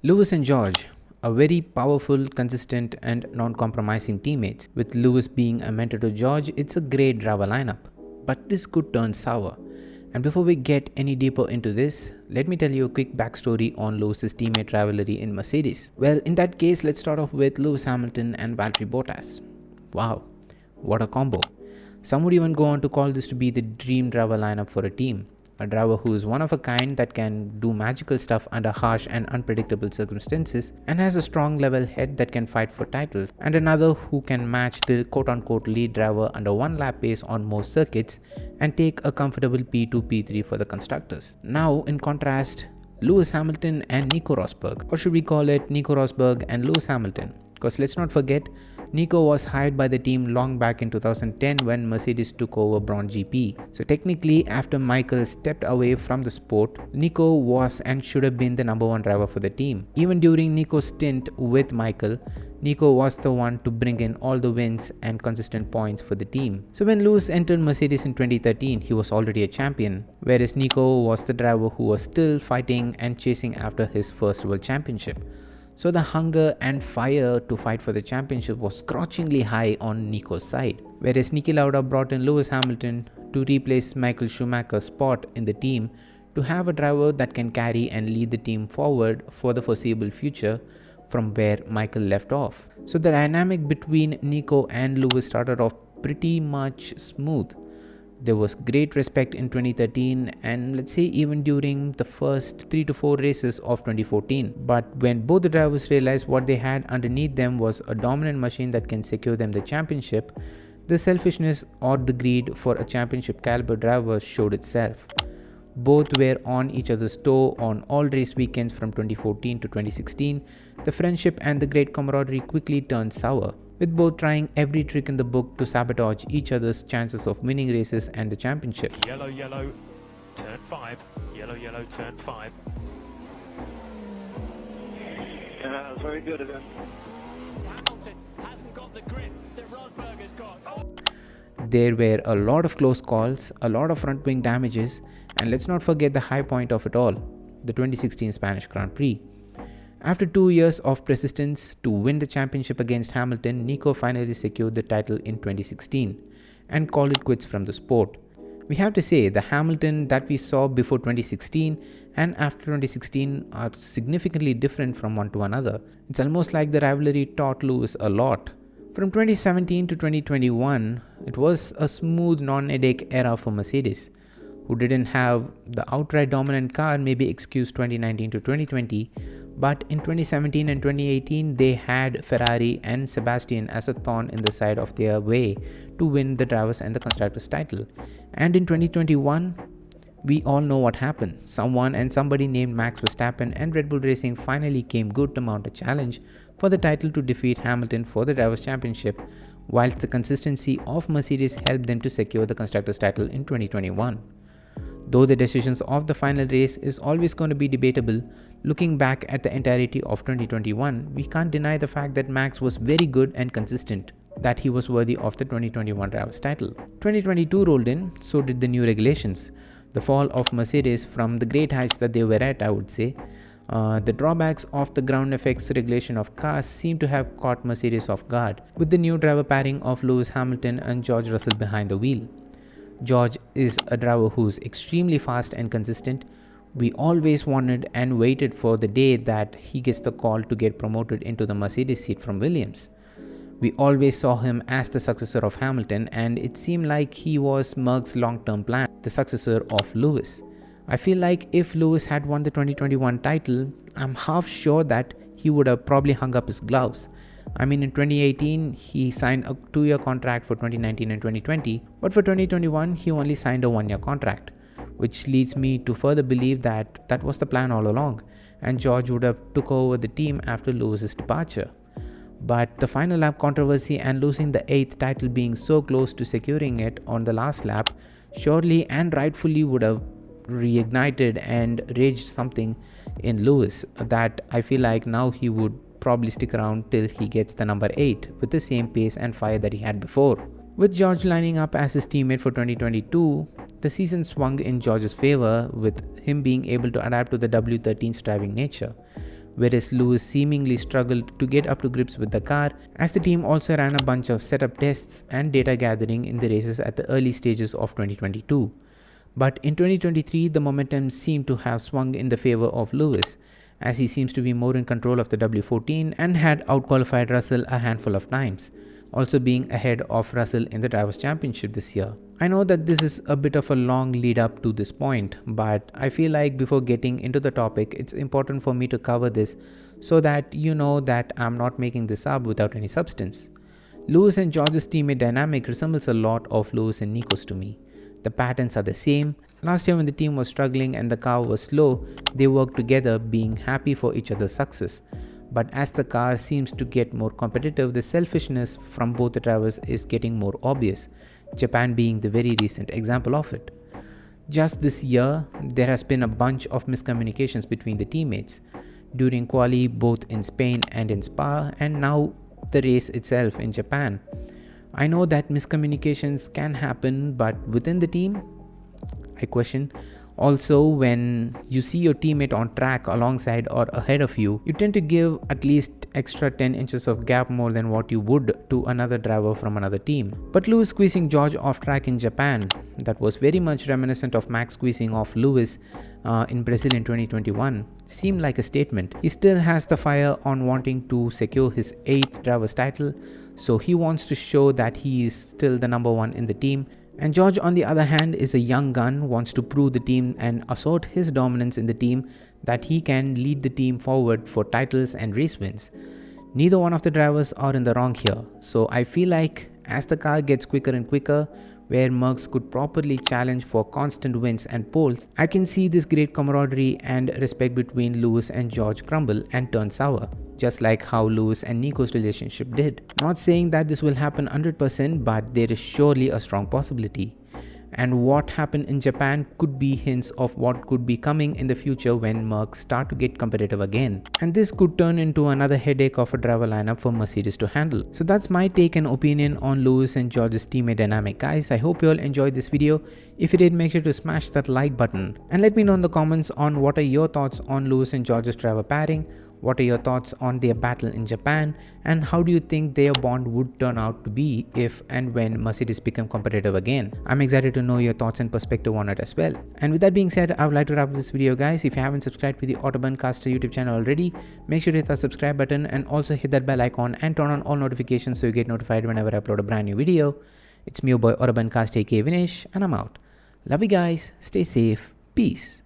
Lewis and George are very powerful, consistent and non-compromising teammates. With Lewis being a mentor to George, it's a great driver lineup. But this could turn sour. And before we get any deeper into this, let me tell you a quick backstory on Lewis's teammate rivalry in Mercedes. Well, in that case, let's start off with Lewis Hamilton and Valtteri Bottas. Wow, what a combo. Some would even go on to call this to be the dream driver lineup for a team. A driver who is one of a kind that can do magical stuff under harsh and unpredictable circumstances and has a strong level head that can fight for titles, and another who can match the quote-unquote lead driver under one lap pace on most circuits and take a comfortable P2, P3 for the constructors. Now, in contrast, Lewis Hamilton and Nico Rosberg, or should we call it Nico Rosberg and Lewis Hamilton? Because let's not forget, Nico was hired by the team long back in 2010 when Mercedes took over Braun GP. So technically, after Michael stepped away from the sport, Nico was and should have been the number one driver for the team. Even during Nico's stint with Michael, Nico was the one to bring in all the wins and consistent points for the team. So when Lewis entered Mercedes in 2013, he was already a champion, whereas Nico was the driver who was still fighting and chasing after his first world championship. So the hunger and fire to fight for the championship was scorchingly high on Nico's side, whereas Niki Lauda brought in Lewis Hamilton to replace Michael Schumacher's spot in the team to have a driver that can carry and lead the team forward for the foreseeable future from where Michael left off. So the dynamic between Nico and Lewis started off pretty much smooth. There was great respect in 2013 and let's say even during the first 3 to 4 races of 2014. But when both the drivers realized what they had underneath them was a dominant machine that can secure them the championship, the selfishness or the greed for a championship caliber driver showed itself. Both were on each other's toe on all race weekends from 2014 to 2016. The friendship and the great camaraderie quickly turned sour, with both trying every trick in the book to sabotage each other's chances of winning races and the championship. Yellow, yellow, turn 5. Yellow, yellow, turn 5. Yeah, very good of him. Hamilton hasn't got the grip that Rosberg has got. Oh. There were a lot of close calls, a lot of front wing damages, and let's not forget the high point of it all, the 2016 Spanish Grand Prix. After 2 years of persistence to win the championship against Hamilton, Nico finally secured the title in 2016 and called it quits from the sport. We have to say the Hamilton that we saw before 2016 and after 2016 are significantly different from one to another. It's almost like the rivalry taught Lewis a lot. From 2017 to 2021, it was a smooth non-headache era for Mercedes, who didn't have the outright dominant car, maybe excuse 2019 to 2020, but in 2017 and 2018 they had Ferrari and Sebastian as a thorn in the side of their way to win the drivers and the constructors title. And in 2021, we all know what happened. Someone and somebody named Max Verstappen and Red Bull Racing finally came good to mount a challenge for the title to defeat Hamilton for the drivers championship, whilst the consistency of Mercedes helped them to secure the constructors title in 2021. Though the decisions of the final race is always going to be debatable, looking back at the entirety of 2021, we can't deny the fact that Max was very good and consistent, that he was worthy of the 2021 drivers title. 2022 rolled in, so did the new regulations. The fall of Mercedes from the great heights that they were at, I would say. The drawbacks of the ground effects regulation of cars seem to have caught Mercedes off guard, with the new driver pairing of Lewis Hamilton and George Russell behind the wheel. George is a driver who's extremely fast and consistent. We always wanted and waited for the day that he gets the call to get promoted into the Mercedes seat from Williams. We always saw him as the successor of Hamilton, and it seemed like he was Merck's long-term plan, the successor of Lewis. I feel like if Lewis had won the 2021 title, I'm half sure that he would have probably hung up his gloves. I mean, in 2018, he signed a 2-year contract for 2019 and 2020, but for 2021, he only signed a 1-year contract, which leads me to further believe that that was the plan all along, and George would have took over the team after Lewis's departure. But the final lap controversy and losing the 8th title being so close to securing it on the last lap surely and rightfully would have reignited and raged something in Lewis that I feel like now he would probably stick around till he gets the number 8 with the same pace and fire that he had before. With George lining up as his teammate for 2022, the season swung in George's favor with him being able to adapt to the W13's driving nature. whereas Lewis seemingly struggled to get up to grips with the car, as the team also ran a bunch of setup tests and data gathering in the races at the early stages of 2022. But in 2023, the momentum seemed to have swung in the favor of Lewis, as he seems to be more in control of the W14 and had outqualified Russell a handful of times, also being ahead of Russell in the Drivers' Championship this year. I know that this is a bit of a long lead up to this point, but I feel like before getting into the topic, it's important for me to cover this so that you know that I'm not making this up without any substance. Lewis and George's teammate dynamic resembles a lot of Lewis and Nico's to me. The patterns are the same. Last year when the team was struggling and the car was slow, they worked together, being happy for each other's success. But as the car seems to get more competitive, the selfishness from both the drivers is getting more obvious, Japan being the very recent example of it. Just this year, there has been a bunch of miscommunications between the teammates, during quali both in Spain and in Spa, and now the race itself in Japan. I know that miscommunications can happen, but within the team, I question. Also, when you see your teammate on track alongside or ahead of you, you tend to give at least extra 10 inches of gap more than what you would to another driver from another team. But Lewis squeezing George off track in Japan, that was very much reminiscent of Max squeezing off Lewis in Brazil in 2021, seemed like a statement. He still has the fire on wanting to secure his 8th driver's title, so he wants to show that he is still the number one in the team. And George, on the other hand, is a young gun, wants to prove the team and assert his dominance in the team, that he can lead the team forward for titles and race wins. Neither one of the drivers are in the wrong here, so I feel like as the car gets quicker and quicker, where Merckx could properly challenge for constant wins and poles, I can see this great camaraderie and respect between Lewis and George crumble and turn sour, just like how Lewis and Nico's relationship did. Not saying that this will happen 100%, but there is surely a strong possibility. And what happened in Japan could be hints of what could be coming in the future when Merckx start to get competitive again. And this could turn into another headache of a driver lineup for Mercedes to handle. So that's my take and opinion on Lewis and George's teammate dynamic, guys. I hope you all enjoyed this video. If you did, make sure to smash that like button. And let me know in the comments on what are your thoughts on Lewis and George's driver pairing. What are your thoughts on their battle in Japan, and how do you think their bond would turn out to be if and when Mercedes become competitive again? I'm excited to know your thoughts and perspective on it as well. And with that being said, I would like to wrap up this video, guys. If you haven't subscribed to the Autobahncaster YouTube channel already, make sure to hit that subscribe button and also hit that bell icon and turn on all notifications so you get notified whenever I upload a brand new video. It's me, your boy Autobahncaster aka Vinesh, and I'm out. Love you guys, stay safe, peace.